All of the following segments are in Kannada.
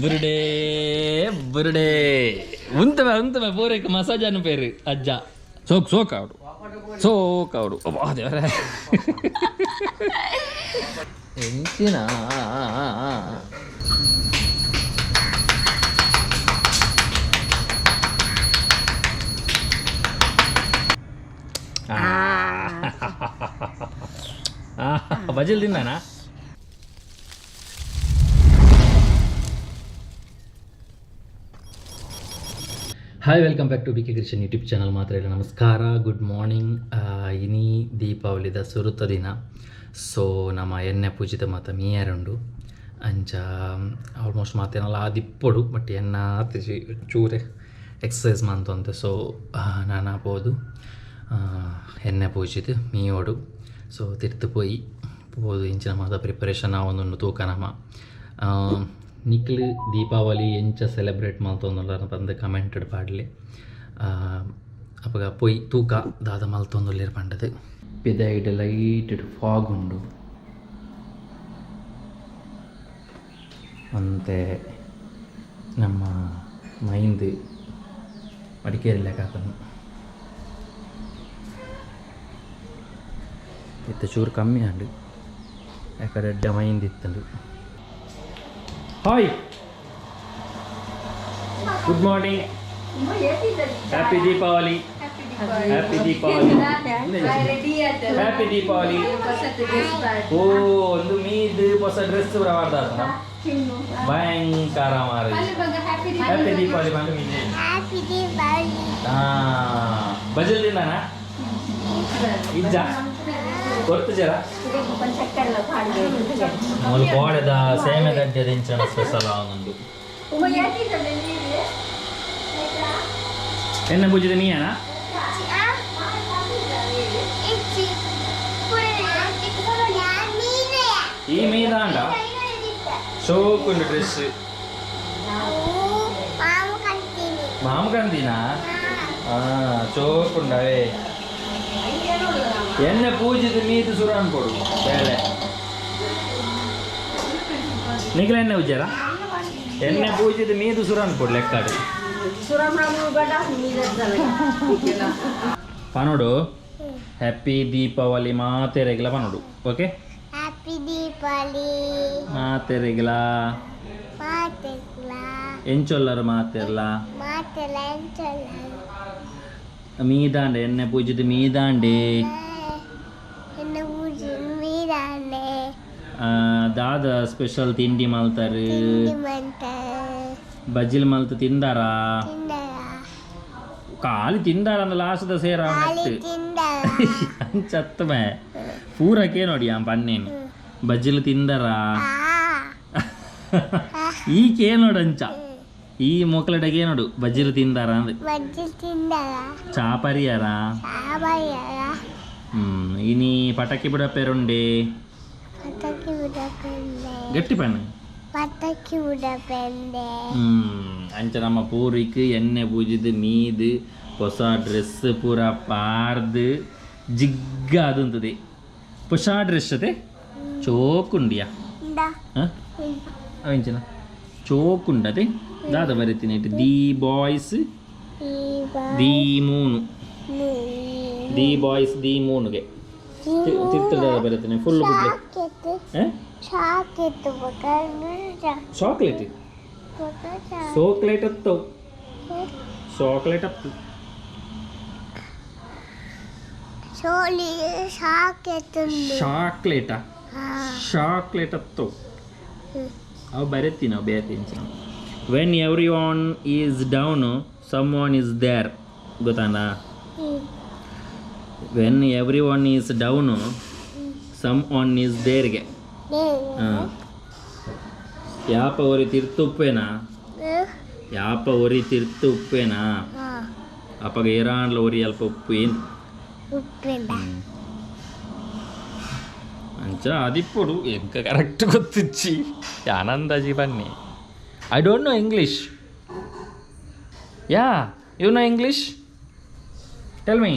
ಬುರುಡೆ ಬುರುಡೆ ಉಂತವೆ ಪೂರೈಕೆ ಮಸಾಜ್ ಅನ್ನು ಪೇರು ಅಜ್ಜ ಸೋಕ್ ಅವಡು ದೇವರ ಎಂಚಿನ ಬಜಲ್ ತಿಂದಾನಾ hi welcome back to bkcreation YouTube channel ಮಾತ್ರ ಇಲ್ಲ ನಮಸ್ಕಾರ ಗುಡ್ ಮಾರ್ನಿಂಗ್ ಇನಿ ದೀಪಾವಳಿದ ಸುರುತ ದಿನ ಸೊ ನಮ್ಮ ಎಣ್ಣೆ ಪೂಜಿತ ಮಾತ ಮೀಯಾರುಂಡು ಅಂಚ ಆಲ್ಮೋಸ್ಟ್ ಮಾತೇನಲ್ಲ ಆದಿಪ್ಪೊಡು ಬಟ್ ಎನ್ನ ಆತಿಜಿ ಚೂರೆ ಎಕ್ಸಸೈಸ್ ಮಂತಂತೆ ಸೊ ನಾನು ಆಬೋದು ಎಣ್ಣೆ ಪೂಜಿತು ಮೀಯೋಡು ಸೊ ತಿರ್ತು ಪೋದು ಇಂಚಿನ ಮಾತ ಪ್ರಿಪರೇಷನ್ ಆವೊಂದುಂಡು ತೂಕ ನಮ್ಮ ನಿಕ್ಲು ದೀಪಾವಳಿ ಎಂಚ ಸೆಲೆಬ್ರೇಟ್ ಮಲ್ತೊಂದುಲ್ಲ ಬಂದು ಕಮೆಂಟೆಡ್ ಪಾಡ್ಲಿ ಅಪಗ ಪೊಯ್ ತೂಕ ದಾದ ಮಲ್ತೊಂದುಲ್ಲೇರು ಪಂಡದು ಪಿದೈಡ್ ಲೈಟೆಡ್ ಫಾಗ್ ಉಂಡು ಮತ್ತೆ ನಮ್ಮ ಮೈಂದು ಮಡಿಕೇರಿ ಲೆಕ್ಕಾತನು ಇತ್ತ ಚೂರು ಕಮ್ಮಿ ಆಂಡು ಯಾಕಡೆ ಎಡ್ಡ ಮೈಂದು ಇತ್ತಂಡು hi good morning happy Deepavali happy Deepavali happy Deepavali ಓ ಒಂದು ಮೀದು ಹೊಸ ಡ್ರೆಸ್ ಬರವಾರ್ದ ಭಯಂಕರ ಮಾರಿ ಹ್ಯಾಪಿ ದೀಪಾವಳಿ ಬಜಲ್ ದಿನಾನ ಇಜ್ಜ ಗೊತ್ತು ಜರ ಒಂದು ಕೋಡೆದ ಸೇಮೆ ಗಡ್ಡೆದ ಇಂಚನ ಸ್ಪೆಷಲ್ ಅವನೊಂದು ಎಣ್ಣೆ ಪೂಜಿದ ಮೀಯನ ಈ ಮೀದಾಂಡ ಶೋಕುಂಡು ಡ್ರೆಸ್ ಮಾಮು ಕಂದಿನ ಚೋಕುಂಡವೇ ಎಣ್ಣೆ ಪೂಜಿದ ಮೀದು ಸುರಾನ್ ಕೊಡು ಬೇಳೆ ನಿಖಿಲ ಎಣ್ಣೆ ಉಜ್ಜಾರ ಎಣ್ಣೆ ಪೂಜಿದ ಮೀದು ಸುರಾನ್ ಕೊಡು ಲೆಕ್ಕಾಡು ಪನೋಡು ಹ್ಯಾಪಿ ದೀಪಾವಳಿ ಮಾತೆರೆಗಿಲ ಪನೋಡು ಓಕೆ ಹ್ಯಾಪಿ ದೀಪಾವಳಿ ಮಾತೆರೆಗಿಲ ಎಂಚೊಲ್ಲರು ಮಾತೆರ್ಲ ಮೀದಾಂಡೆ ಎಣ್ಣೆ ಪೂಜಿದ ಮೀದಾಂಡೆ ದಾದ ಸ್ಪೆಷಲ್ ತಿಂಡಿ ಮಲ್ತಾರೆ ಬಜ್ಜಿಲ್ ಮಲ್ತು ತಿಂದಾರ ಖಾಲಿ ತಿಂದಾರ ಅಂದ ಲಾಸ್ಟ್ದ ಸೇರ ಚತ್ತ ಮೇ ಪೂರಕ್ಕೆ ನೋಡಿ ಆ ಪನ್ನೇನು ಬಜ್ಜಿಲ್ ತಿಂದಾರ ಈ ಕೇ ನೋಡಂಚ ಈ ಮೊಕ್ಕಲಡೆಗೆ ನೋಡು ಬಜ್ಜಿಲು ತಿಂದಾರ ಅಂದ್ ಚಾಪರಿಯಾರ ಇನಿ ಪಟಾಕಿ ಬಿಡಪ್ಪೇರುಂಡೆ ಗಟ್ಟಿ ಪಣ್ಣು ಅಂಚ ನಮ್ಮ ಪೂರಿಕ್ ಎಣ್ಣೆ ಪೂಜಿದ್ ಮೀದು ಹೊಸ ಡ್ರೆಸ್ ಪೂರ ಪಾರ್ದು ಜಿಗ್ಗ ಅದುಂತದೆ ಹೊಸ ಡ್ರೆಸ್ ಅದೇ ಚೋಕುಂಡಿಯಾ ಅವಂಚನ ಚೋಕುಂಡದೆ ದಾದ ಬರೀತೀನಿ the boys the moon the boys the ಮೂನುಗೆ ತಿರ್ತದ ಬರೀತೀನಿ ಫುಲ್ ಚಾಕ್ಲೇಟ್ ಚಾಕ್ಲೇಟ್ ಹತ್ತು ಚಾಕ್ಲೇಟ್ ಹತ್ತು ಚಾಕ್ಲೇಟಾ ಚಾಕ್ಲೇಟ್ ಹತ್ತು ಅವು ಬರೀತೀನಿ ನಾವು ಬೇರೆ when everyone is down someone is there ಗೊತ್ತಾನ when everyone is down someone is ದೇರ್ಗೆ ಯಾಪ ಒರಿ ತಿರ್ತುಪ್ಪೇನಾ ಯಾಪ ಒರಿ ತಿರ್ತುಪ್ಪೇನಾ ಅಪ್ಪಗ ಏರಾಂಡ್ಲ ಒರಿ ಅಲ್ಪ ಉಪ್ಪು ಏನು ಅಂಚ ಅದಿಪ್ಪಡು ಎಂಕ ಕರೆಕ್ಟ್ ಗೊತ್ತಿಚ್ಚಿ ಆನಂದಾಜಿ ಬನ್ನಿ I don't know English you know English tell me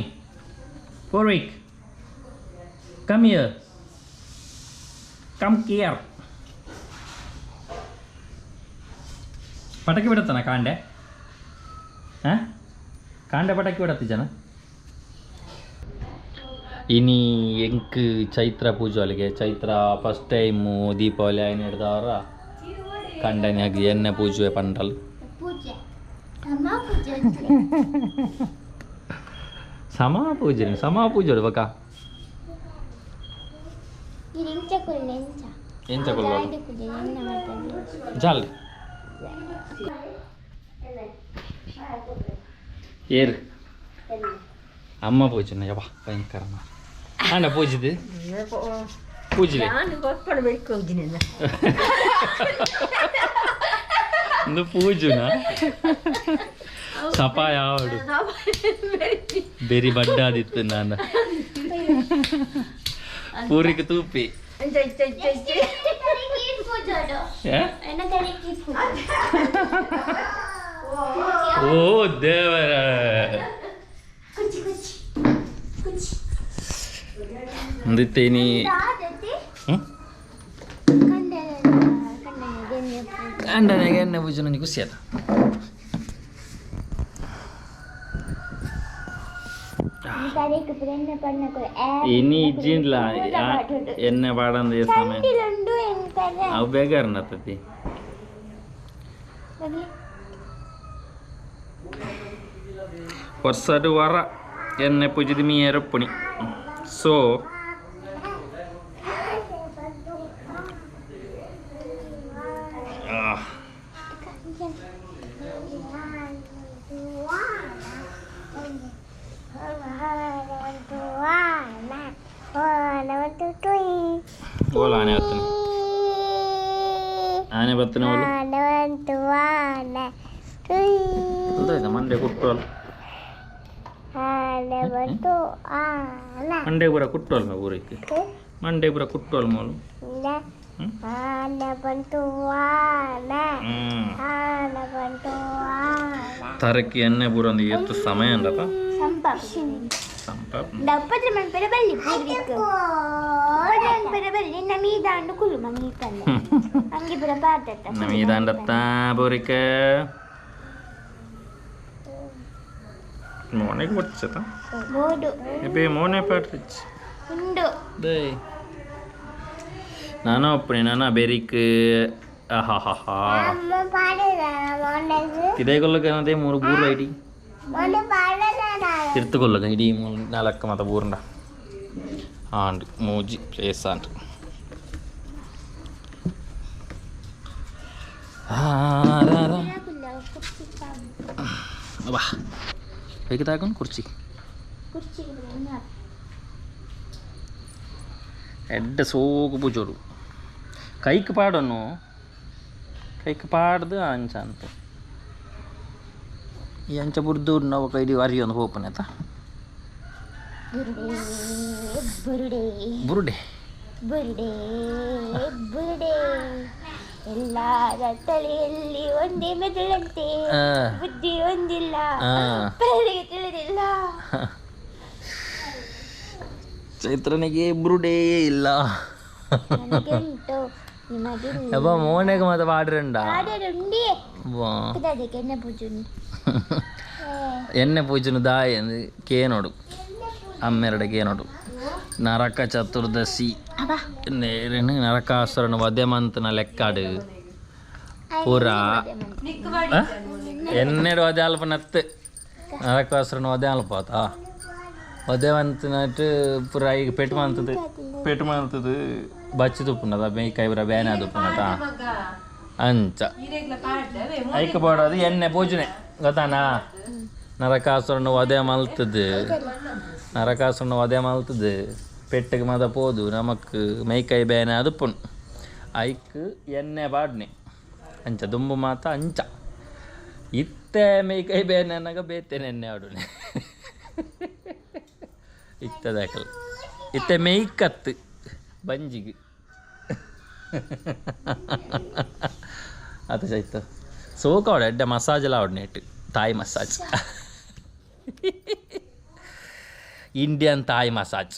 4 week Come here. Come here. ಪಟಾಕಿ ಬಿಡತ್ತನ ಕಾಂಡೆ ಹಾಂ ಕಾಂಡೆ ಪಟಾಕಿ ಬಿಡತ್ತಿ ಜನ ಇನಿ ಎಂಕ್ ಚೈತ್ರ ಪೂಜೆಗೆ ಚೈತ್ರ ಫಸ್ಟ್ ಟೈಮು ದೀಪಾವಳಿ ಆಯ್ನ ಹಿಡ್ದವ್ರ ಕಂಡನಿಯಾಗಿ ಎಣ್ಣೆ ಪೂಜೆ ಪಂಡಲ್ ಸಮಾ ಪೂಜೆ ಬಕ ಎಂಚ ಜಾಲ್ ಏರು ಅಮ್ಮ ಪೂಜೆನ ಯವ್ವ ಭಯಂಕರ ಅಣ್ಣ ಪೂಜಿದು ಪೂಜೆ ಒಂದು ಪೂಜುನ ಸಪಾಯ ಆವಡು ಬೇರಿ ಬಡ್ಡಾದಿತ್ತು ನಾನು ಪೂರಿಗೆ ತೂಪಿ ಓ ದೇವರ ಅಂದಿತ್ತೇನಿ ಕಂಡನೆಗೆ ಎಣ್ಣೆ ಪೂಜೆ ನನಗೆ ಖುಷಿ ಅದ ಇನಿ ಇಜ್ಜಿನ್ಲ ಎಣ್ಣೆ ಪಾಡಂದ ಸಮಯ ಅವು ಬೇಗಾರ ನತ್ತತಿ ವರ್ಷದ ವಾರ ಎಣ್ಣೆ ಪೂಜೆದ ಮೀಯರಪ್ಪಣಿ ಸೊ ಓಲ ಆನೆ ಬತ್ತನೆ ಆನೆ ಬತ್ತನೆ ಓಲು ಎಂತಾಯ್ತ ಮಂಡೆ ಕುಟ್ಟೋಲ್ ಮಂಡೆ ಪೂರ ಕುಟ್ಟೋಲ್ ಊರಕ್ಕೆ ಮಂಡೆ ಪೂರ ಕುಟ್ಟೋಲ್ ಮೋಲು ತರಕ್ಕೆ ಎಣ್ಣೆ ಪೂರ ಒಂದು ಎಷ್ಟು ಸಮಯ ಉಂಟಪ್ಪ ನಮೀದಾಂಡತ್ತ ಬೋರಿಕ മോനെ പൊട്ടിച്ചതാ ഇപ്പൊ മോനെ പാട്ടിച്ച് നാനോ ഒപ്പണി നാനാ ಬೆರಿಕ್ ಆಹಾಹಾ ಇದೇ ಕೊಲ್ಲಕ ಏನಂತೆ ಮೂರು ಬೂರು ಐಡಿ ತಿರ್ತುಕೊಲ್ಲಕ ಇಡೀ ನಾಲ್ಕು ಮತ ಬೂರುಂಡ ಆಂಡ್ ಮೂಜಿ ಪ್ಲೇಸ್ ಆಂಡ್ ಬಾ ಹೇಗೆ ತಾಕೊಂಡು ಕುರ್ಚಿ ಎಡ್ಡ ಸೋಗು ಪೂಜೋಡು ಕೈಕ್ ಪಾಡನು ಕೈಕ್ ಪಾಡ್ದು ಅಂಚ ಅಂತ ಈ ಅಂಚ ಬುರ್ದು ನಾವು ಕೈಡಿ ಅರಿಯೊಂದು ಹೋಪನೆ ಆಯ್ತಾ ಬುರುಡೆ ಎಲ್ಲರ ತಲೆಯಲ್ಲಿ ಒಂದೇ ಮೆದುಳಂತೆ ಬುದ್ಧಿ ಒಂದಿಲ್ಲ ಪರರಿಗೆ ತಿಳಿದಿಲ್ಲ ಚೈತ್ರನಿಗೆ ಬುರುಡೇ ಇಲ್ಲ ಅಪ್ಪ ಮೋನೆಗೆ ಮತ್ತೆ ಪಾಡ್ರಂಡ ಎಣ್ಣೆ ಪೂಜನು ದಾಯ ಕೇನೋಡು ಅಮ್ಮೆರಡೆ ಕೇನೋಡು ನರಕ ಚತುರ್ದಶಿ ನರಕಾಸುರನ ವಧೆಮಂತನ ಲೆಕ್ಕಾಡು ಪೂರ ಎನ್ನೆಡು ವಧೆ ಅಲ್ಪ ನತ್ತು ನರಕಾಸುರನ ವಧೆ ಅಲ್ಪಾತ ವಧೆವಂತನಟ್ಟು ಪೂರ ಈಗ ಪೆಟ್ಟು ಮಂತದು ಬಚ್ಚಿ ತುಪ್ಪುನದ ಮೇಯ್ಕಾಯಿ ಬರ ಬೇನೆ ತುಪ್ಪುನಟ ಅಂಚ ಐಕ ಬಾಡೋದು ಎಣ್ಣೆ ಪೂಜನೆ ಗೊತ್ತಾನಾ ನರಕಾಸುರನ ವಧೆ ಮಲ್ತದು ಪೆಟ್ಟಿಗೆ ಮದ ಪೋದು ನಮಕ್ ಮೈಕೈ ಬೇನೆ ಅದುಪ್ಪುನ್ ಐಕ್ ಎಣ್ಣೆ ಬಾಡ್ನೆ ಅಂಚ ದುಂಬು ಮಾತ ಅಂಚ ಇತ್ತೆ ಮೈಕೈ ಬೇನೆ ಅನ್ನಗ ಬೇತೇನೆ ಎಣ್ಣೆ ಆಡುನೆ ಇತ್ತದಾಕಲ್ ಇತ್ತೆ ಮೇಯ್ಕತ್ತು ಬಂಜಿಗೆ ಅದು ಸಹಿತ ಸೋಕಾವಡೆ ಎಡ್ಡೆ ಮಸಾಜೆಲ್ಲ ಆವಡ್ನೆ ಇಟ್ಟು ತಾಯಿ ಮಸಾಜ್ ಇಂಡಿಯನ್ ತಾಯಿ ಮಸಾಜ್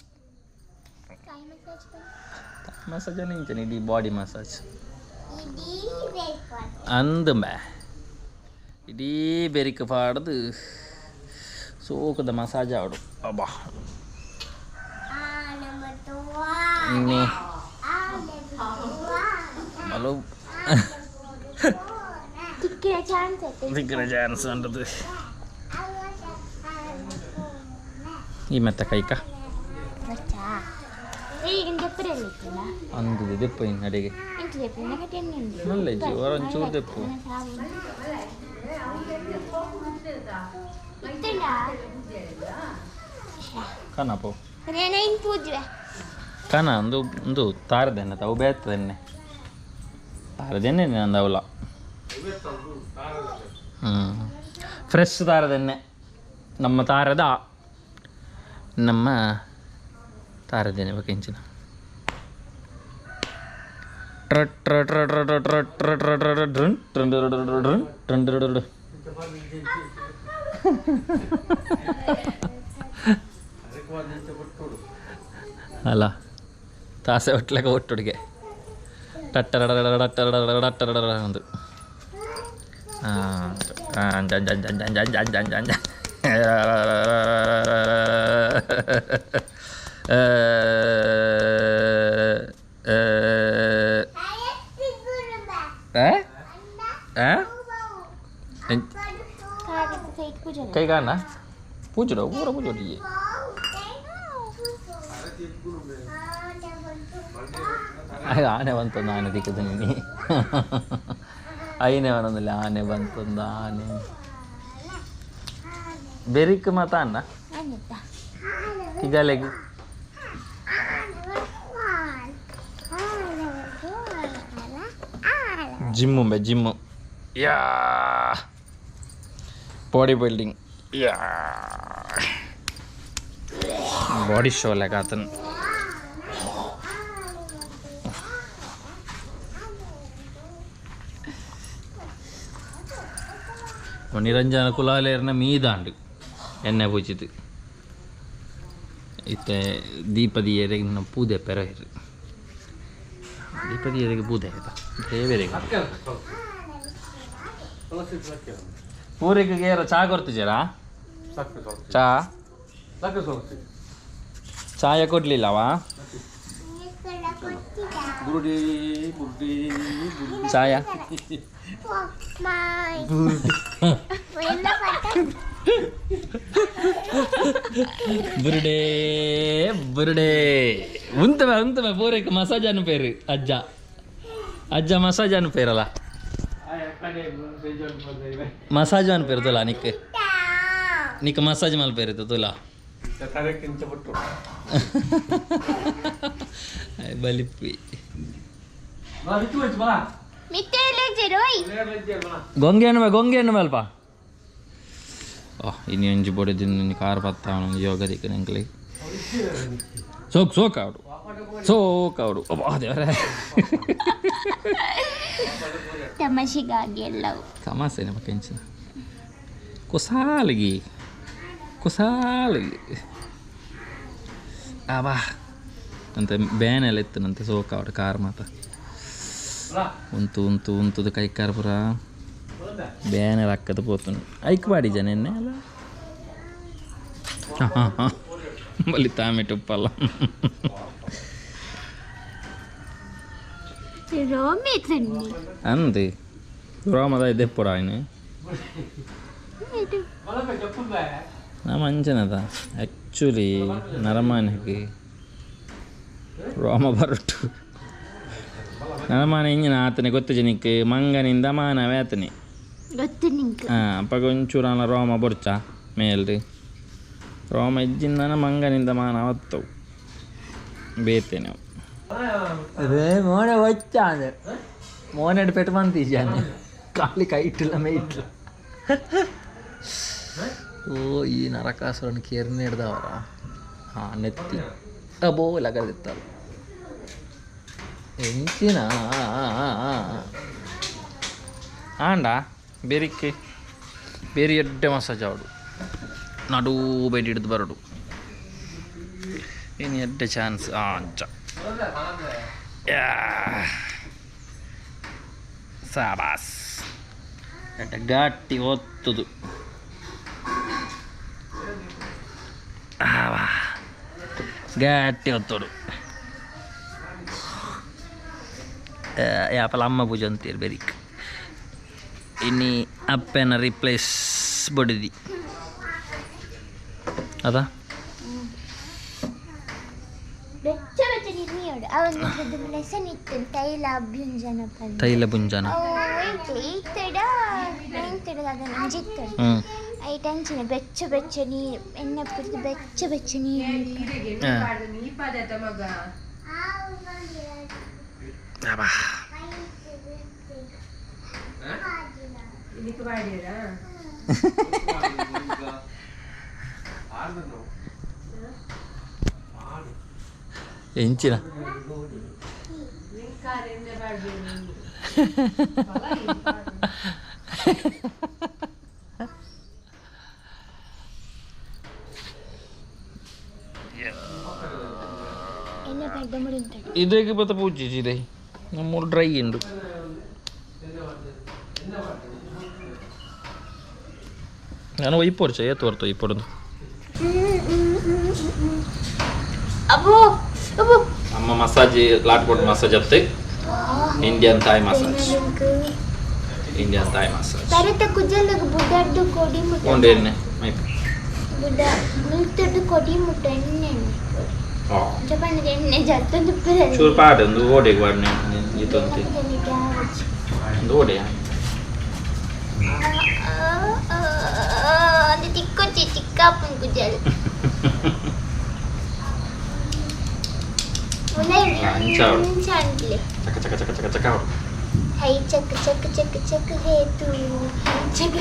ಮಸಾಜ್ ಇಂಚನೆ ಇಡೀ ಬಾಡಿ ಮಸಾಜ್ ಇಡೀ ಬೇಕು ಅಂದಂಬೆ ಇಡೀ ಬೆರಿಕ ಪಾಡ್ದು ಸೋಕದ ಮಸಾಜ್ ಆಡು ಅಬ್ಬಾ ಇನ್ನೇ ಹಲೋ ತಿಕ್ಕಿನ ಚಾನ್ಸ್ ಐತೆ ಸಿಗ್ಗಿನ ಚಾನ್ಸ್ ಅಂಟದು ಈ ಮತ್ತೆ ಕೈಕ ಗೊತ್ತಾ ಈಗ ದೆಪ್ಪರಲ್ಲಿ ಇತ್ತಲ್ಲ ಅಂದು ದೆಪ್ಪ ಇನ್ನು ಅಡಿಗೆ ಇಂಟು ದೆಪ್ಪಿನ ಕಟ್ಟೆಣ್ಣೆ ಉಂಟು ನಲ್ಲ ಇಜ್ಜಿ ಒಂಚೂರು ದೆಪ್ಪು ಇತ್ತಲ್ಲ ಕನಪು ನಾನು ಇನ್ನು ಪೂಜೆ ಕನ ಒಂದು ತಾರದೆಣ್ಣೆ ತಾವು ಬೇರ್ತದೆಣ್ಣೆ ತಾರದೆಣ್ಣೆ ನಂದು ಅವಲ ಫ್ರೆಶ್ ತಾರದೆಣ್ಣೆ ನಮ್ಮ ತಾರದೆಣ್ಣೆ ಬೇಕಿಂಚಿನ ಅಲ್ಲ ತಾಸೆ ಒಟ್ಲೆಗ ಒಟ್ಟೊಡಿಗೆ ಟಟ್ಟರಡಟರಡಟರಡಟರಡ ಒಂದು ಕೈ ಕಾಣ ಪೂಜಡ ಊರ ಪೂಜೊಟ್ಟಿಗೆ ಆನೆ ಬಂತಂದು ಆನೆ ದಿಕ್ಕದ ನೀನು ಐನೆ ಬರೋದಿಲ್ಲ ಆನೆ ಬಂತಂದು ಆನೆ ಬೆರಿಕ್ ಮಾತ ಅಣ್ಣ ಈಗಲೆಗೆ ಜಿಮ್ಮು ಯಾ ಬಾಡಿ ಬಿಲ್ಡಿಂಗ್ ಯಾ ಬಾಡಿ ಶೋ ಲೆಕ್ಕ ಆತನ ನಿರಂಜನ ಕುಲಾಲೇರ್ನ ಮೀದಾಂಡು ಎಣ್ಣೆ ಪೂಜಿತು ಇತ್ತೆ ದೀಪದಿಯರಿಗೆ ನಮ್ಮ ಪೂದೆ ಪೆರಹಿರು ದೀಪದಿಯರಿಗೆ ಪೂದೆ ಆಯ್ತಾ ದೇವರಿಗೆ ಊರಿಗೆ ಏರೋ ಚಾ ಕೊಡ್ತಿದ್ದೀರಾ ಚಾಯ ಕೊಡ್ಲಿಲ್ಲವಾ ಚಾಯ ಬುರುಡೆ ಉಂತಮೆ ಪೂರಕ್ಕೆ ಮಸಾಜ್ ಅನ್ನು ಪೇರು ಅಜ್ಜ ಮಸಾಜ್ ಅನ್ನು ಪೇರಲ್ಲ ಮಸಾಜ್ ಅನ್ನು ಪೇರು ತುಲಾ ನಿಕ್ಕ ಮಸಾಜ್ ಮಲ್ ಪೇರಿತ್ತು ತುಲಾ ಬಲಿಪ್ಪಿ ಗೊಂಗೆ ಹಣ್ಣು ಅಲ್ಪ ಇನ್ನು ಒಂಜಿ ಬೊಡೆದು ಕಾರ್ ಪತ್ತ ಯೋಗ ದಿಕ್ಕ ನಂಗೆ ಸೋಕ್ ಅವಡು ದೇವರೇ ತಮಾಷೆಗಾಗಿ ಎಲ್ಲವೂ ತಮಾಸೆನೆ ಕೆಂಚಿನ ಕುಸಾಲಿಗಿ ಬಾ ಅಂತ ಬ್ಯಾನ್ ಎಲ್ಲ ಇತ್ತನಂತೆ ಸೋಕ ಅವಡು ಕಾರ್ ಮಾತ ಉಂತುದು ಕೈ ಕಾರ್ ಪುರ ಬ್ಯಾನ್ ಎಲ್ಲ ಹಾಕದ ಪೋತು ಐಕ್ ಮಾಡಿದ್ದ ನೆನ್ನೆ ಅಲ್ಲ ಬಲ್ಲಿ ತಾಮೆಟು ಉಪ್ಪಲ್ಲ ಅಂದೆ ರೋಮದ ಇದೆಪ್ಪುಡ ಆಯ್ನೆ ನಮ್ಮ ಅಂಚನದ ಆ್ಯಕ್ಚುಲಿ ನರಮಾನಕ್ಕೆ ರೋಮ ಬರಟು ನರಮಾನ ಇಂಜಿನ ಆತನೆ ಗೊತ್ತು ಜನಕ್ಕೆ ಮಂಗನಿಂದ ಮಾನವೇ ಆತನೆ ಅಪ್ಪ ಒಂಚೂರು ಅಲ್ಲ ರೋಮ ಬೊರ್ಚ ಮೇಲ್ರಿ ರೋಮ ಇಜ್ಜಿಂದನ ಮಂಗನಿಂದ ಮಾನವ ಹತ್ತವು ಬೇತೇನೆ ಮೋನೆ వచ్చాను మోనెడు పెట్టమని తీసాను కాలి కైట్ల మేట్ల ఓ ఈ నరకాసురానికి ఎర్ని ఎడదావరా నెత్తి అబో ఇలాగదిత్తారు ಎಂಚಿನ ಆಂಡ ಬೇರಿಕ್ಕೆ ಬೇರೆ ಎಡ್ಡೆ ಮಸಾಜ್ ಆವಡು ನಡು ಬೇಡಿ ಹಿಡಿದು ಬರಡು ಏನು ಎಡ್ಡೆ ಚಾನ್ಸ್ ಅಂಚ ಸಾಬಾಸ್ ಗಟ್ಟಿ ಒತ್ತುದು ಗಟ್ಟಿ ಒತ್ತೋಡು ಯಾಪಲ ಅಮ್ಮ ಪೂಜೆ ಅಂತೀರಿ ಬೆರಿಕ್ ಇನ್ನಿ ಅಪ್ಪನ ರಿಪ್ಲೇಸ್ ಬಡಿದಿ ಅದಾ ತೈಲ ಪುಂಜನ ಬೆಚ್ಚ ಬೆಚ್ಚ ನೀರು ಎಣ್ಣೆ ಪುರಿದು ಬೆಚ್ಚ ಬೆಚ್ಚ ನೀರು ಎಂಚಿನ ഇതൊക്കെ ഇപ്പോഴത്തെ പൂച്ചിട്ടേ നമ്മൾ ഡ്രൈ ഉണ്ട് ഞാൻ ഒയ്പോട് ചെയ്യത്ത് ഓർത്ത് ഒയ്പോടുന്നു അമ്മ മസാജ് ലാട്ട് പോട്ട് മസാജ് അത്ത് Indian Thai massage Indian Thai massage ഉണ്ട് തന്നെ ಚೂರು ಪಾಡ ಒಂದು ಓಡೆಗೆ ಬಾಡ್ನೆ ಇತ್ತಂತೆ ಒಂದು ಓಡೆ ಅದು ಚಿಕ್ಕೊಚ್ಚಿ ಚಿಕ್ಕಪ್ಪನ ಕುಜಲ್ ಚಕ ಚಕ ಚಕ ಚಕ ಚಕ ಹೈ ಚಕ್ ಚಕ್ ಚಕ್ ಚಕ್ ಹೇತು ಚಕ್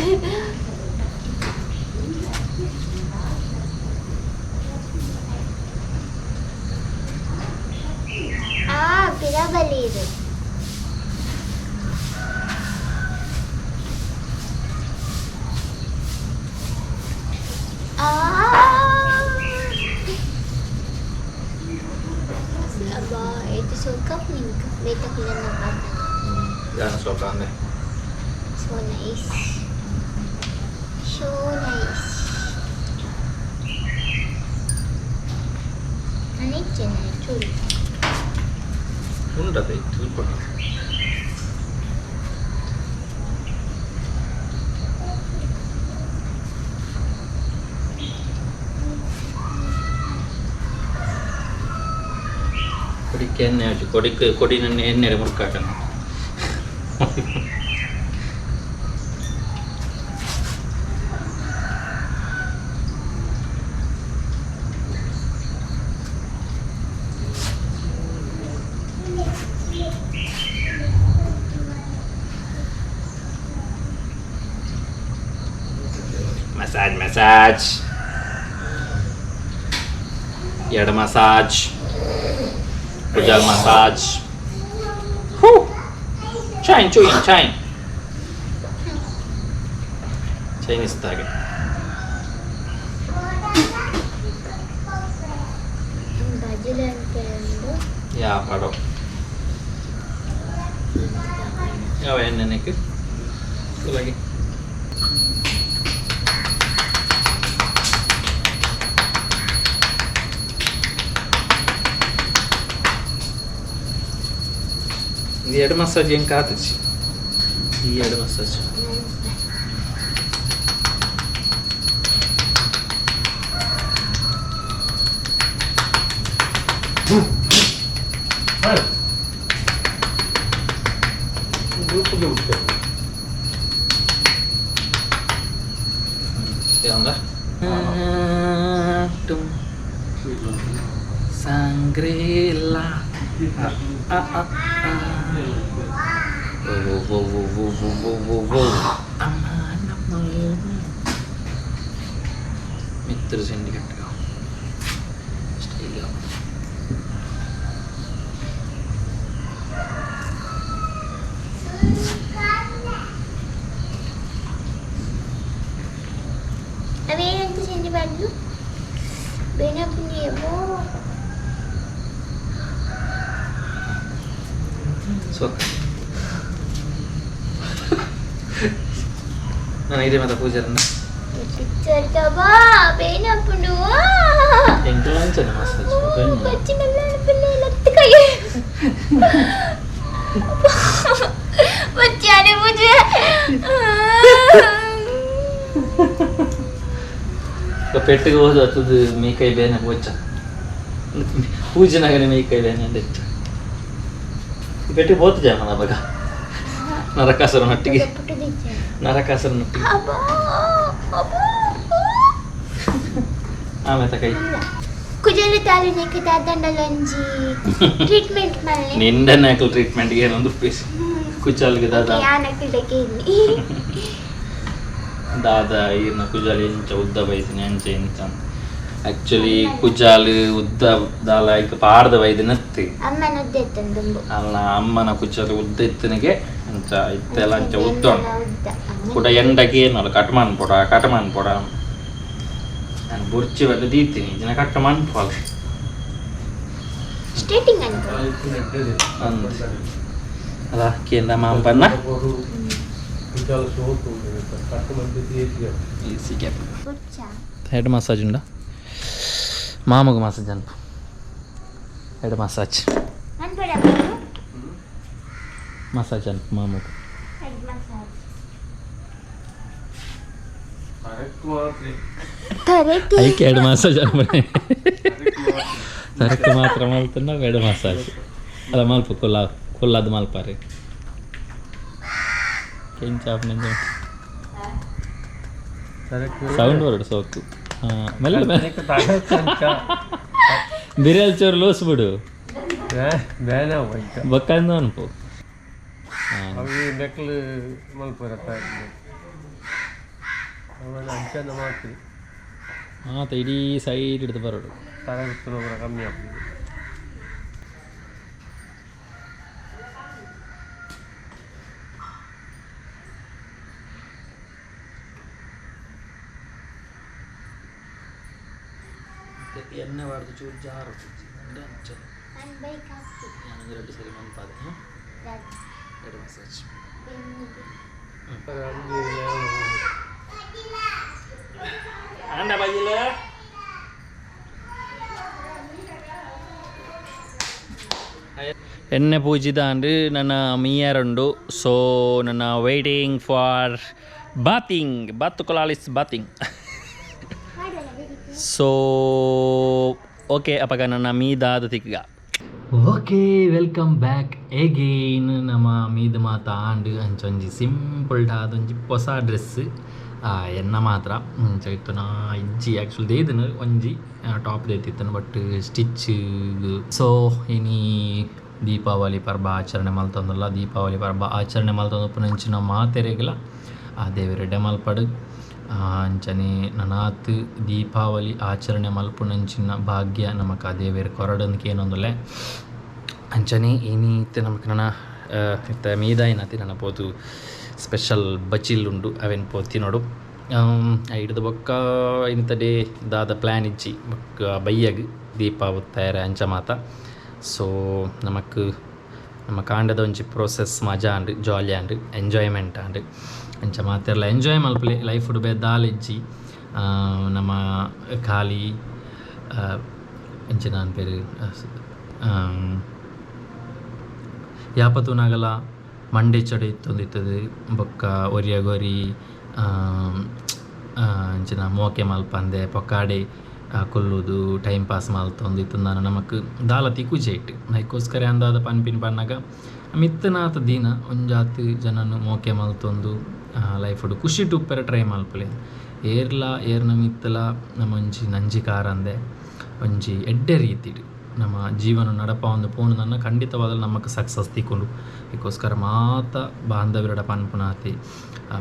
ಪಿರಾಬಲಿ ಇದು itu sokap nih beta kuliah nampak jangan sokan deh so nice so nice ini cina itu ఉండదు చూసుకోండి കൊടിക്ക് എണ്ണ വെച്ചു കൊടിന് എണ്ണയുടെ മുറുക്കാക്കണം massage yada massage pujal massage chain istage ya pado ya Yenne nek lagi ini ada massage yang kata sih iya ada massage ya enggak Sangrila terus ini kan style tapi nanti sini baru benar punya bu so ನಾನು ಇದೇ ಮತ್ತೆ ಪೂಜೆ ಎಂಟು ಲಂಚನ ಮಸಾಜ್ ಪೆಟ್ಟಿಗೆ ಹೋದ ಅದು ಮೇಕೈ ಬೇನೆ ಬೊಚ್ಚ ಪೂಜೆನಾಗನೆ ಮೇಕೈ ಬೇನೆ ಅಂದಿತ್ತು ಪೆಟ್ಟಿಗೆ ಬೋತ್ ಜಾಮನ ಬಗ ನರಕಾಸುರ ನಟ್ಟಿಗೆ ಆಮೇಲೆ ಕೈ ಕುಜಲು ತಾಲು ನೆಕ್ಕ ದಾದಂಡಲಂಜಿ ಟ್ರೀಟ್ಮೆಂಟ್ ಮಲ್ಲೆ ನಿಂದ ನಾಕಲ್ ಟ್ರೀಟ್ಮೆಂಟ್ ಗೆ ಏನೊಂದು ಪೀಸ್ ಕುಚಾಲ್ಗೆ ದಾದ ಯಾನಕ್ಕೆ ಇಲ್ಲಿ ದಾದ ಈರ್ನ ಕುಜಾಲಿ ಎಂಚ ಉದ್ದ ಬೈಸಿನ ಎಂಚ ಎಂಚ ಆಕ್ಚುಲಿ ಕುಜಾಲು ಉದ್ದ ದಾಲ ಈಗ ಪಾರ್ದ ವೈದ್ಯ ನತ್ತಿ ಅಮ್ಮನ ಉದ್ದ ಎತ್ತಂದು ಅಲ್ಲ ಅಮ್ಮನ ಕುಜಾಲು ಉದ್ದ ಎತ್ತನಿಗೆ ಅಂಚ ಇತ್ತೆಲ್ಲ ಅಂಚ ಉದ್ದ ಕೂಡ ಎಂಡಕ್ಕೆ ಏನಲ್ಲ ಕಟ್ ಮಾಡ್ಪೊಡ ನಾನು ಬುರ್ಚಿ ಬಲ್ಲ ದೀತೀನಿ ಜನ ಕಟ್ ಮಾಡ್ಪೋಳ ಸ್ಟೇಟಿಂಗ್ ಅಂತ ಅಲ್ಲ ಕೇಂದ್ರ ಮಾಂಪನ್ನ ಹೆಡ್ ಮಸಾಜ್ ಉಂಡ ಮಾಮಗ ಮಸಾಜ್ ಅನ್ಪ ಹೆಡ್ ಮಸಾಜ್ ಮಸಾಜ್ ಅನ್ಪ ಮಾಮಗ ಐಕೆ ಹೆಡ್ ಮಸಾಜ್ ಅನ್ಪನೆ ಸರಕು ಮಾತ್ರ ಮಲ್ತನ ಹೆಡ್ ಮಸಾಜ್ ಅಲ್ಲ ಮಲ್ಪ ಕೊಲ್ಲದ ಮಲ್ಪಾರಿ ಕೆಂಚಾಪ್ನಿಂದ ಸೌಂಡ್ ಹೊರಡು ಸೋಕು ಮೆಲ್ಲ ಬಿರಿಯಾಲ್ ಚೋರು ಲೋಸ್ಬಿಡು ಬಕ್ಕಂದು ಅನ್ಪು ಬೆಕ್ಕಲು ಅಂಚನ ಮಾಡ್ತೀವಿ ಆತ ಇಡೀ ಸೈಡ್ ಹಿಡಿದು ಬರೋಡು ತರಗುತ್ತನ ಕಮ್ಮಿ ಆಗ್ತದೆ ಎಣ್ಣೆ ಬಾರ್ದು ಚೂರು ಜಾರು ಎರಡು ಸರಿ ಮನ್ಪಾದ ಎರಡು ಮಸಾಜ್ ಎಣ್ಣೆ ಪೂಜಿದ ಅಂದ್ರೆ ನನ್ನ ಮೀಯರುಂಡು ಸೊ ನನ್ನ ವೇಟಿಂಗ್ ಫಾರ್ ಬಾತ್ ಕೊಲಾಲಿಸ್ ಬಾತಿಂಗ್ ಸೊ ಓಕೆ ಅಪ್ಪಗ ನನ್ನ ಮೀದಾದ ತಿಕ್ಕ ಓಕೆ ವೆಲ್ಕಮ್ ಬ್ಯಾಕ್ ಎಗೇನ್ ನಮ್ಮ ಮೀದ ಮಾತ ಆಂಡ್ ಅಂಚೊಂಜಿ ಸಿಂಪಲ್ ಆದೊಂಜಿ ಹೊಸ ಡ್ರೆಸ್ ಎನ್ನ ಮಾತ್ರ ಇತ್ತು ನಾ ಇಜ್ಜಿ ಆ್ಯಕ್ಚುಲಿ ದೇದನು ಒಂಜಿ ಟಾಪ್ ದೇತಿತ್ತನು ಬಟ್ ಸ್ಟಿಚ್ ಸೊ ಇನಿ ದೀಪಾವಳಿ ಪರ್ಬ ಆಚರಣೆ ಮಲ್ತಂದಲ್ಲ ದೀಪಾವಳಿ ಪರ್ಬ ಆಚರಣೆ ಮಲ್ತಂದಪ್ಪು ನಂಚಿನ ಮಾತೆರೆಗಲ ಆ ದೇವರೆಡೆ ಮಲ್ಪಡು ಅಂಚನೆ ನನಾತ್ ದೀಪಾವಳಿ ಆಚರಣೆ ಮಲ್ಪುನಂಚಿನ ಭಾಗ್ಯ ನಮಕ್ ಆ ದೇವೇರು ಕೊರಡನ್ಕೆ ಏನೊಂದುಲೆ ಅಂಚನೆ ಏನಿತ್ತೆ ನಮಕ್ ನನ್ನ ಇತ್ತ ಮೀದ ಏನತಿ ನನ್ನ ಪೋತು ಸ್ಪೆಷಲ್ ಬಚಿಲ್ ಉಂಡು ಅವೇನು ಪೋತಿ ನೋಡು ಹಿಡಿದು ಬೊಕ್ಕ ಇಂಥ ಡೇ ದಾದ ಪ್ಲ್ಯಾನ್ ಇಜ್ಜಿ ಬೊಕ್ಕ ಬಯ್ಯಗ್ ದೀಪ ಒತ್ತಾಯರ ಅಂಚ ಮಾತ ಸೊ ನಮಕ್ ನಮ್ಮ ಕಾಂಡದ ಒಂಜಿ ಪ್ರೋಸೆಸ್ ಮಜಾ and jolly and enjoyment and ಅಂಚ ಮಾತೆರ್ಲ ಎಂಜಾಯ್ ಮಲ್ಪಲೆ ಲೈಫ್ ಬೆದ್ದಾಲಿಜ್ಜಿ ನಮ್ಮ ಖಾಲಿ ಅಂಚೆ ನಾನು ಪೇರು ಯಾಪತ್ತೂನಾಗಲ ಮಂಡೆ ಚಡೆ ಇತ್ತೊಂದಿತ್ತದು ಬೊಕ್ಕ ಒರಿಯಗೊರಿ ಅಂಚಿನ ಮೋಕೆ ಮಲ್ಪಂದೆ ಪೊಕ್ಕಾಡೆ ಕೊಲ್ಲುದು ಟೈಮ್ ಪಾಸ್ ಮಲ್ತೊಂದಿತ್ತು ನಾನು ನಮಕ್ ದಾಲತಿ ಕುಜೆ ಇಟ್ಟು ನೈಕೋಸ್ಕರ ಅಂದಾದ ಪನ್ಪಿನ ಪನ್ನಾಗ ಮಿತ್ತನಾಥ ದಿನ ಒಂಜಾತ್ ಜನನು ಮೋಕೆ ಮಲ್ತೊಂದು ಲೈಫ್ ಖುಷಿ ಟುಪ್ಪೆರ ಟ್ರೈ ಮಲ್ಪಲೆ ಏರ್ನ ಮಿತ್ತಲ ನಮ್ಮ ಒಂಜಿ ನಂಜಿ ಕಾರಂದೆ ಒಂಜಿ ಎಡ್ಡೆ ರೀತಿಡು ನಮ್ಮ ಜೀವನ ನಡಪ ಒಂದು ಪೋನು ನನ್ನ ಖಂಡಿತವಾದ ನಮಕ್ ಸಕ್ಸಸ್ ತಿಕ್ಕೊಂಡು ಇದಕ್ಕೋಸ್ಕರ ಮಾತ ಬಾಂಧವ್ಯರಡ ಪನ್ಪುನಾತಿ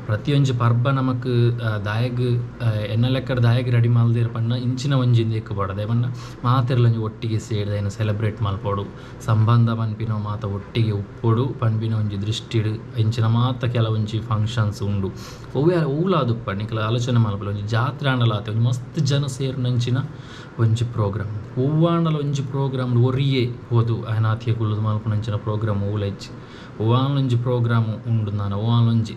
ಪ್ರತಿಯೊಂಜಿ ಪರ್ಬ ನಮಕ್ ದಾಯಗ್ ಎನ್ನ ಲೆಕ್ಕಡ ದಾಯಗ್ ರೆಡಿ ಮಲ್ದಿರ ಪನ್ನ ಇಂಚಿನ ಒಂಜಿಂದ ಎಕ್ಕು ಬಡದೆ ಪನ್ನ ಮಾತೆರ್ಲಂಜಿ ಒಟ್ಟಿಗೆ ಸೇರಿದ ಏನು ಸೆಲೆಬ್ರೇಟ್ ಮಲ್ಪೋಡು ಸಂಬಂಧ ಪನ್ಪಿನೋ ಮಾತ ಒಟ್ಟಿಗೆ ಉಪ್ಪೋಡು ಪನ್ಪಿನ ಒಂಜಿ ದೃಷ್ಟಿಡು ಇಂಚಿನ ಮಾತ ಕೆಲವೊಂಜಿ ಫಂಕ್ಷನ್ಸ್ ಉಂಡು ಓಲಾದು ಪನ್ನಿಕಲ ಆಲೋಚನೆ ಮಲ್ಪಲ ಒಂಜಿ ಜಾತ್ರೆ ಆಂಡಲಾತೆ ಒಂಜಿ ಮಸ್ತ್ ಜನ ಸೇರಿನಂಚಿನ ಒಂಜಿ ಪ್ರೋಗ್ರಾಮ್ ಹೂವಾಂಡಲ ಒಂಜಿ ಪ್ರೋಗ್ರಾಮ್ ಒರಿಯೇ ಹೋದು ಅನಾಥಿಯ ಕುಲ್ಲದು ಮಲ್ಪುನಂಚಿನ ಪ್ರೋಗ್ರಾಮ್ ಊಲೆಜ್ಜಿ ಹೂವಾಂಡೊಂಜಿ ಪ್ರೋಗ್ರಾಮ್ ಉಂಡು ನಾನು ಹೂವಾಂಡೊಂಜಿ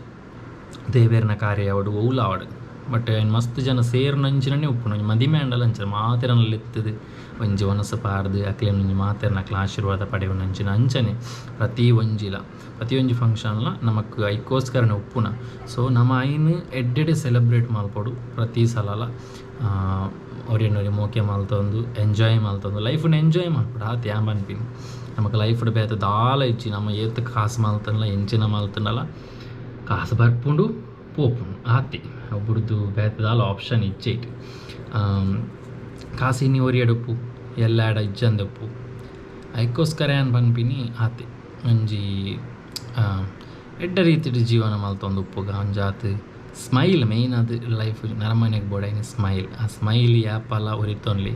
ದೇವೇರ್ನ ಕಾರ್ಯ ಅವಡು ಊಲ ಅವಡು ಬಟ್ ಆಯ್ನ ಮಸ್ತ್ ಜನ ಸೇರ್ನಂಚಿನೇ ಉಪ್ಪುನ ಒಂಜಿ ಮದಿಮೆ ಅಂಡಲ ಅಂಚನ ಮಾತೆರನಲ್ಲಿ ಎತ್ತದು ಒಂಜಿ ಒನಸು ಪಾಡ್ದು ಅಕ್ಲೇನು ಒಂಜಿ ಮಾತೆರ್ನಕ್ಲ ಆಶೀರ್ವಾದ ಪಡೆಯುನಂಚಿನ ಅಂಚನೆ ಪ್ರತಿ ಒಂಜಿ ಫಂಕ್ಷನ್ಲ ನಮಕ್ ಐಕೋಸ್ಕರನೇ ಉಪ್ಪುನ ಸೊ ನಮ್ಮ ಐನು ಎಡ್ಡೆಡೆ ಸೆಲೆಬ್ರೇಟ್ ಮಲ್ಪೊಡು ಪ್ರತಿ ಸಲಲ ಒರಿಯನೊರಿ ಮೋಕೆ ಮಲ್ತೊಂದು ಎಂಜಾಯ್ ಮಲ್ತೊಂದು ಲೈಫ್ನ ಎಂಜಾಯ್ ಮಲ್ಪೊಡು ಆತ ಯಾನ್ ಪನ್ಪಿನಿ ನಮಕ್ ಲೈಫ್ಡ್ ಬೇತೆ ದಾಲ ಇಜ್ಜಿ ನಮ್ಮ ಏತ್ ಕಾಸು ಮಲ್ತನಲ ಎಂಚಿನ ಮಲ್ತನಲ ಕಾಸು ಬರ್ಪುಂಡು ಪೋಪುಂಡು ಆತಿ ಒಬ್ಬರದ್ದು ಬೇತದಾಲ ಆಪ್ಷನ್ ಇಜ್ಜೈಟ್ ಕಾಸಿನಿ ಒರಿಯಡುಪ್ಪು ಎಲ್ಲಾಡ ಇಜ್ಜಂದಪ್ಪು ಐಕೋಸ್ಕರ ಏನು ಪನ್ಪಿನಿ ಆತಿ ಒಂಜಿ ಎಡ್ಡ ರೀತಿಯ ಜೀವನ ಮಲ್ತೊಂದು ಉಪ್ಪುಗ ಒಂಜಾತ್ ಸ್ಮೈಲ್ ಮೇಯ್ನ್ ಅದು ಲೈಫ್ ನರಮನೆಗೆ ಬೋಡೈನ ಸ್ಮೈಲ್ ಆ ಸ್ಮೈಲ್ ಯಾಪಲ್ಲ ಒರಿತೊನ್ಲಿ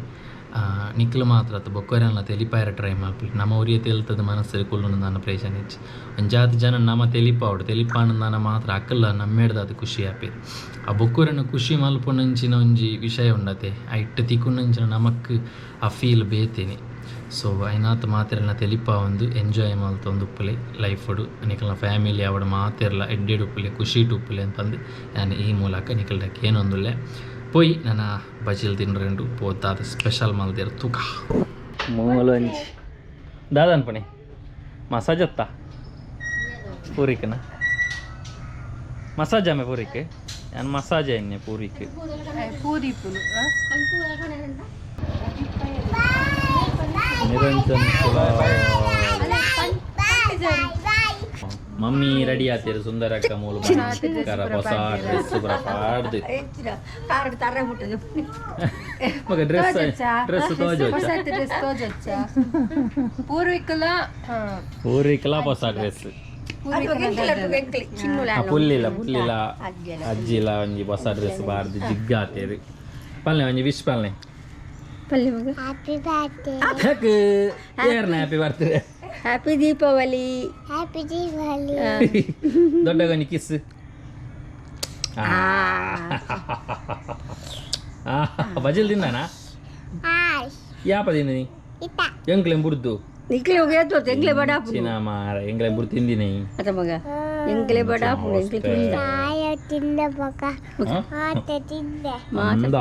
ನಿಕ್ಲು ಮಾತ್ರ ಅದು ಬೊಕ್ಕೊರೆಲ್ಲ ತೆಲಿಪಾಯರ ಟ್ರೈ ಮಾಡ್ಲಿ ನಮ್ಮ ಉರಿಯ ತೆಲ್ತದ ಮನಸ್ಸಲ್ಲಿ ಕುಲ್ಲು ನನ್ನ ಪ್ರೇಷನ್ ಹೆಚ್ಚು ಒಂಜಾತಿ ಜನ ನಮ್ಮ ತೆಲಿಪಾವಡು ತೆಲಿಪಾಂಡು ನಾನು ಮಾತ್ರ ಅಕ್ಕಲ್ಲ ನಮ್ಮೇಡ್ದು ಅದು ಖುಷಿ ಆಪೇರು ಆ ಬೊಕ್ಕೊರೆನ ಖುಷಿ ಮಲ್ಪುನಂಚಿನ ಒಂಜಿ ವಿಷಯ ಉಂಡತೆ ಆ ಇಟ್ಟು ತಿಕ್ಕುನಂಚಿನ ನಮಕ್ ಆ ಫೀಲ್ ಬೇತೇನೆ ಸೊ ಐನಾತ್ ಮಾತೆರ್ನ ತೆಲಿಪ ಒಂದು ಎಂಜಾಯ್ ಮಲ್ತೊಂದು ಉಪ್ಪುಲೆ ಲೈಫುಡು ನಿಕಲ್ನ ಫ್ಯಾಮಿಲಿ ಅವಡು ಮಾತೆರ್ಲ ಎಡ್ಡೆಡು ಉಪ್ಪುಲೆ ಖುಷಿ ಉಪ್ಪುಲೆ ಅಂತಂದು ನಾನು ಈ ಮೂಲಕ ನಿಕಲ್ಡಕ್ಕೆ ಏನೊಂದುಲ್ಲೆ ಪೋಯಿ ನನ್ನ ಬಜಿಲ್ ತಿನ್ರೆಂಡು ಪೋತಾದ ಸ್ಪೆಷಲ್ ಮಲ್ದಿರು ತೂಕ ಮೂಲಂಜಿ ದಾದನ್ ಪಣಿ ಮಸಾಜ್ ಅತ್ತ ಪೂರಿಕನ ಮಸಾಜ್ ಆಮೆ ಪೂರಿಕೆ ನಾನು ಮಸಾಜ್ ಎಣ್ಣೆ ಪೂರಿಕೆ ನಿರಂಜನ್ ಮಮ್ಮಿ ರೆಡಿ ಆತೀರಿ ಸುಂದರಕ್ಕ ಮೂಲ ಕರ ಹೊಸ ಡ್ರೆಸ್ ಪೂರ ಪಾಡ್ದು ಮಗ ಡ್ರೆಸ್ ತೋಜೋಚ್ಚ ಪೂರ್ವಿಕಲ ಹೊಸ ಡ್ರೆಸ್ ಪುಲ್ಲಿಲ ಅಜ್ಜಿಲ ಒಂಜಿ ಹೊಸ ಡ್ರೆಸ್ ಬಾರ್ದು ಜಿಗ್ಗ ಆತೇರಿ ಪಲ್ಲೆ ಒಂಜಿ ವಿಶ್ ಪಲ್ಲೆ ಹ್ಯಾಪಿ ಬರ್ತ್ಡೇ ಯಾಕೆ ಯಾರನ್ನ happy birthday happy Deepavali happy Deepavali ದೊಡ್ಡಗನಿ ಕಿಸ್ ಬಜಲ್ ತಿಂದಾನಾ ಯಾಪ ತಿಂದಿನಿ ಎಂಕ್ಲೆಂ ಬುಡ್ದು ನಿಕ್ಲೆ ಹೋಗ್ಯಾತು ಎಂಕ್ಲೆ ಬಡಾಪು ಚಿನ ಮಾರ ಎಂಕ್ಲೆಂ ಬುಡ್ ತಿಂದಿನಿ ಅತ ಮಗ ಎಂಕ್ಲೆ ಬಡಾಪು ಎಂಕ್ಲೆ ತಿಂದ ಆಯ ತಿಂದ ಬಕ ಆತ ತಿಂದೆ ಮಂದ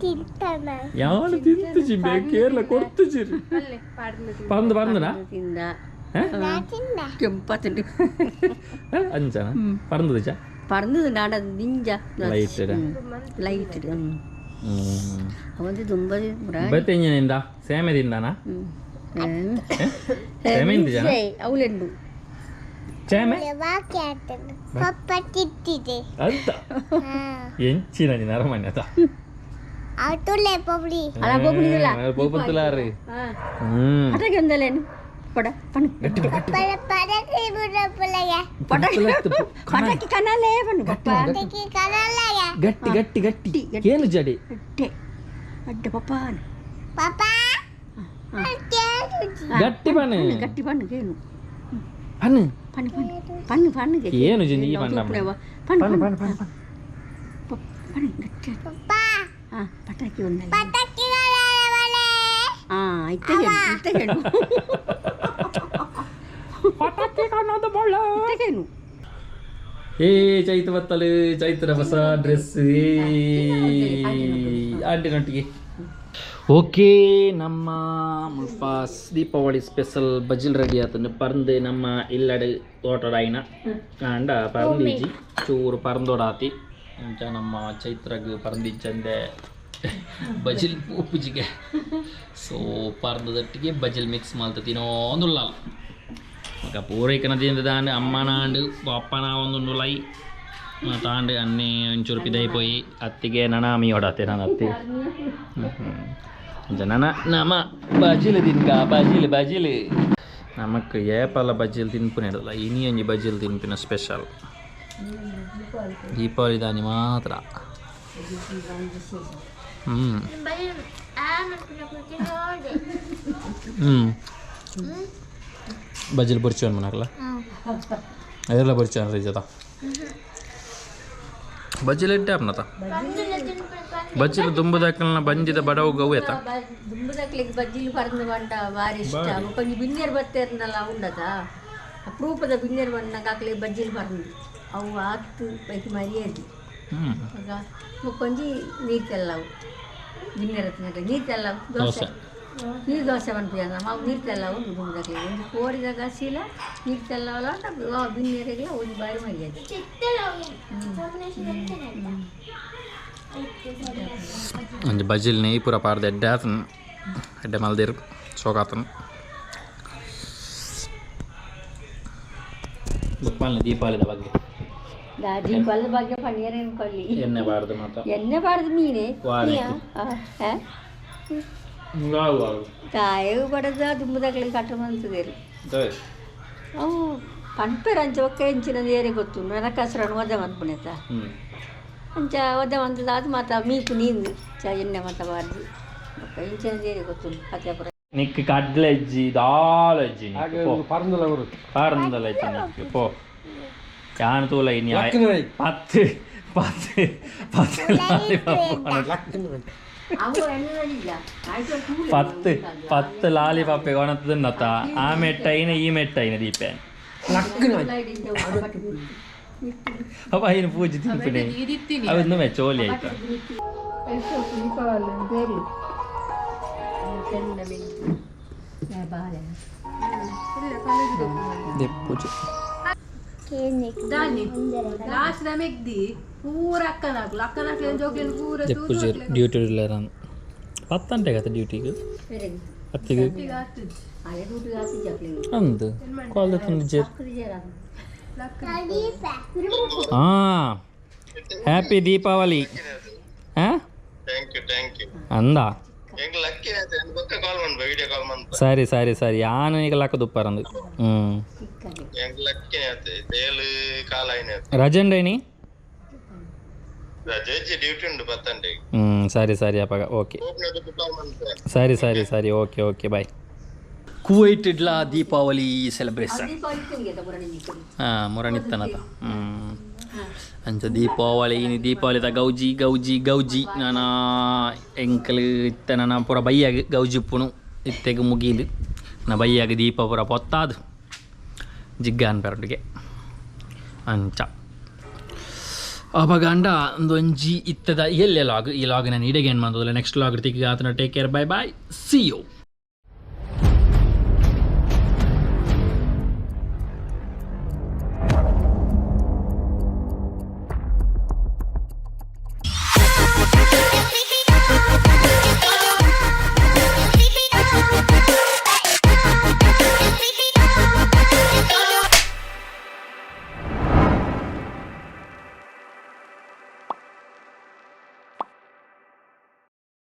ತಿಂತಾನ ಯಾರು ತಿಂತು ಜಿಂಬೆ ಕೇರಳ ಕೊಡ್ತು ಜಿರಿ ಪರಂದನಾ ತಿಂದ ಹಾ ತಿಂದ ಕೆಂಪತ್ತುಂಡು ಅಂಚನ ಪರಂದದ പറന്നത് നാടൻ നിഞ്ച ലൈറ്റ് അവന്റെ തുമ്പത് ಇವತ್ತೆಂಜಿನಿಂದ ಸೇಮೆದಿಂದನಾ ಅವಳೆಂಡು ಸೇಮೆ ಪಪ್ಪ ತಿಟ್ಟಿದೆ ಅಂತ ಎಂಚಿನ ನೀನು ಅರಮನೆ ಅದ ಅವಟುಲೆ ಪಬ್ಲಿ ಅಲ್ಲ ಪಬ್ಲಿಲ್ಲ ಪೋಪತ್ತಲಾರಿ ಪಟಕೆ ಒಂದಲೇನು ಪಡ ಪಣ ಪಟಕೆ ಬುಡಪಲಗೆ ಪಟಕೆ ಕನಲೆ ಬಣ್ಣ ಪಟಕೆ ಕನಲೆಗೆ ಗಟ್ಟಿ ಗಟ್ಟಿ ಗಟ್ಟಿ ಏನು ಜಡಿ ಗಟ್ಟಿ ಅಡ್ಡ ಪಪ್ಪ ಪಪ್ಪ ಗಟ್ಟಿ ಬಣ್ಣ ಗಟ್ಟಿ ಬಣ್ಣ ಏನು ಪಣ್ಣು ಪಣ್ಣು ಪಣ್ಣು ಪಣ್ಣು ಏನು ಜಿಂದಿ ಬಣ್ಣ ಪಣ್ಣು ಪಣ್ಣು ಪಣ್ಣು ಪಣ್ಣು ಪಣ್ಣು ಗಟ್ಟಿ ಪಪ್ಪ ಪಟಾಕಿ ಒಂದಲ್ಲ ಪಟಾಕಿ ಇತ್ತಗೇನು ಪಟಾಕಿ ಕಾಣೋದು ಬಳ್ಳ ಇತ್ತಗೇನು ಏ ಚೈತ್ರ ಬತ್ತಲು ಚೈತ್ರ ಹೊಸ ಡ್ರೆಸ್ ಆಂಟಿನೊಟ್ಟಿಗೆ ಓಕೆ ನಮ್ಮ ಮುಲ್ಪ ದೀಪಾವಳಿ ಸ್ಪೆಷಲ್ ಬಜಿಲ್ ರೆಡಿ ಆತನು ಪರಂದು ನಮ್ಮ ಇಲ್ಲಡು ತೋಟಡಾಯಿನ ಅಂಡ ಪರಂದಿಜ್ಜಿ ಚೂರು ಪರಂದೋಡಾತಿ ಅಂಚ ನಮ್ಮ ಚೈತ್ರಗೆ ಪರಂದಿಜ್ಜಂದೆ ಬಜಿಲ್ ಉಪ್ಪುಜಿಗೆ ಸೊ ಪರ್ದದಟ್ಟಿಗೆ ಬಜಿಲ್ ಮಿಕ್ಸ್ ಮಾಡ್ತ ತಿನ್ನೋಂದುಲ್ಲ ಮಗ ಪೂರೈಕನ ತಿಂದಾಂಡು ಅಮ್ಮನಾಂಡು ಅಪ್ಪನ ಒಂದು ಲೈ ತಾಂಡು ಅನ್ನೆ ಒಂಚೂರು ಪಿದೈಪೋಯಿ ಅತ್ತಿಗೆ ನನಾಮಿ ಹೊಡತ್ತೆ ನಾನು ಅತ್ತಿ ನನ ನಮ ಬಜಿಲ್ ತಿನ್ಕ ಬಜಿಲ್ ಬಜಿಲ್ ನಮಕ್ ಏಪಲ ಬಜಿಲ್ ತಿನ್ಪುನಿಡಲ್ಲ ಇನಿ ಒಂಜಿ ಬಜಿಲ್ ತಿನ್ಪಿನ ಸ್ಪೆಷಲ್ ದೀಪಾವಳಿ ದಾನಿ ಮಾತ್ರ ಬಜಿಲ್ ಬರ್ಚೋನ್ ಮನಾಕಲ್ಲ ಅದೆಲ್ಲ ಬರ್ಚೋನ್ ರೀ ಜತ ಬಜಿಲ್ ಇಟ್ಟೆ ಅಪ್ನತ ಬಜ್ಜಿಲು ದುಂಬುದಕ್ಕಲ್ನ ಬಂಜಿದ ಬಡವು ಗವು ಎತ್ತ ದುಂಬದಕ್ಲಿಗೆ ಬಜ್ಜಿಲು ಪರಂದು ಬಂಡ ಭಾರಿ ಇಷ್ಟ ಕೊಂಚ ಬಿನ್ನೇರು ಬತ್ತೇರ್ನಲ್ಲ ಉಂಡದ ಅಪರೂಪದ ಬಿನ್ನೇರು ಬಂದಾಗ ಹಾಕ್ಲಿಕ್ಕೆ ಬಜ್ಜಿಲು ಪರಂದು ಅವು ಆತು ಬೈಕ್ ಮರಿಯದು ಆಗ ಕೊಂಚಿ ನೀರು ತೆಲ್ಲವು ಬಿನ್ನೇರು ನೀರು ತೆಲ್ಲವು ದೋಸೆ ನೀರು ದೋಸೆ ಬಂದ್ಬಿಡ ಅವು ನೀರು ತೆಲ್ಲವು ದುಂಬದಕ್ಲಿಗೆ ಒಂದು ಕೋರಿದಾಗ ಶೀಲ ನೀರು ತೆಲ್ಲವಲ್ಲ ಬಿನ್ನೇರಿಗೆ ಒಂದು ಬಾರಿ ಮರಿಯದು ಒಂದು ಬಜ್ಜಿಲ್ ನೆಯ್ ಪೂರ ಪಾಡ್ದು ಎಡ್ಡೆ ಆತನ ಎಡ್ಡೆ ಮಲ್ದಿರು ಸೋಗಾತನ ಗೊಪ್ಪಲ್ನ ದೀಪಾವಳಿದ ಬಗ್ಗೆ ದೀಪಾವಳಿ ಬಗ್ಗೆ ಪನ್ನೀರೇನು ಕೊಲ್ಲಿ ಎಣ್ಣೆ ಬಾರ್ದು ಮಾತ್ರ ಎಣ್ಣೆ ಬಾರ್ದು ಮೀನೇ ಕಾಯು ಬಡದ ದುಂಬದಾಗಲಿ ಕಟ್ಟ ಬಂತದೇರು ಅವು ಪಂಪೇರು ಅಂಚ ಒಕ್ಕ ಹೆಂಚಿನ ಏರಿ ಗೊತ್ತು ನನಗೆ ಹಸ್ರನ್ನು ಒದ್ದ ಬಂದ್ಬಿಡತ್ತ ಅಂಚ ಒದ್ದ ಬಂದದ ಅದು ಮಾತ ಮೀಪು ನೀನು ಎಣ್ಣೆ ಮಾತ ಬಾರ್ದು ಒಕ್ಕ ಹೆಂಚಿನ ಏರಿ ಗೊತ್ತು ಕಥೆಪುರ ನಿಕ್ ಕಡ್ಲೆಜ್ಜಿ ದಾಲಜ್ಜಿ ಪಾರಂದಲಜ್ಜಿ ನಿಕ್ ಪೋ ಯಾನ್ ತೂಲ ಇನಿ 10 ಲಾಲಿಪಾಪೆ ಒಣತ ತಿನ್ನತ್ತ ಆ ಮೆಟ್ಟೈನ ಈ ಮೆಟ್ಟೈನ ದೀಪೆ ಅಪ್ಪ ಏನು ಪೂಜೆ ತಿಂಪಿನಿ ಅವನು ಮೆಚ್ಚೋಲಿ ಆಯ್ತಾ ಪೂಜೆ ಪೂಜೆ ಡ್ಯೂಟಿ ಇಲ್ಲರಾನು 10 ಗಂಟೆಗೆ ಆತ ಡ್ಯೂಟಿಗೆ 10ಗೆ ಅಂದು ಕಾಲ್ ತಂದು ಹಾಂ ಹ್ಯಾಪಿ ದೀಪಾವಳಿ ಹಾಂ ಅಂದ ಸರಿ ಸರಿ ಸರಿ ಯಾನು ಈಗ ಲಕ್ಕ ದುಪ್ಪಾರಂದು ರಜಂಡೇನಿ ಸರಿ ಸರಿ ಅಪ್ಪ ಓಕೆ ಸರಿ ಸರಿ ಸರಿ ಓಕೆ ಓಕೆ ಬಾಯ್ ಕುವೈಟ್ ಇಡ್ಲಾ ದೀಪಾವಳಿ ಸೆಲೆಬ್ರೇಷನ್ ಹಾಂ ಮುರಣಿತ್ತನತ ಅಂಚ ದೀಪಾವಳಿದ ಗೌಜಿ ಗೌಜಿ ಗೌಜಿ ನಾನು ಎಂಕಲ್ ಇತ್ತ ನನ್ನ ಪೂರ ಬೈಯಾಗ ಗೌಜಿ ಉಪ್ಪುಣು ಇತ್ತೆಗೆ ಮುಗೀದು ನಾ ಬೈಯಾಗ ದೀಪ ಪೂರ ಪೊತ್ತಾದು ಜಿಗ್ಗಾನ್ ಪೆರಡಿಗೆ ಅಂಚ ಅಪಗಂಡ ಒಂದೊಂಜಿ ಇತ್ತದ ಎಲ್ಲೆ ಲಾಗ್ ಈ ಲಾಗ್ ನಾನು ಇಡೆಗೆ ಏನು ಮಾಡೋದಿಲ್ಲ ನೆಕ್ಸ್ಟ್ ಲಾಗ್ ತೆಗೆ ಆತನ take care bye bye see you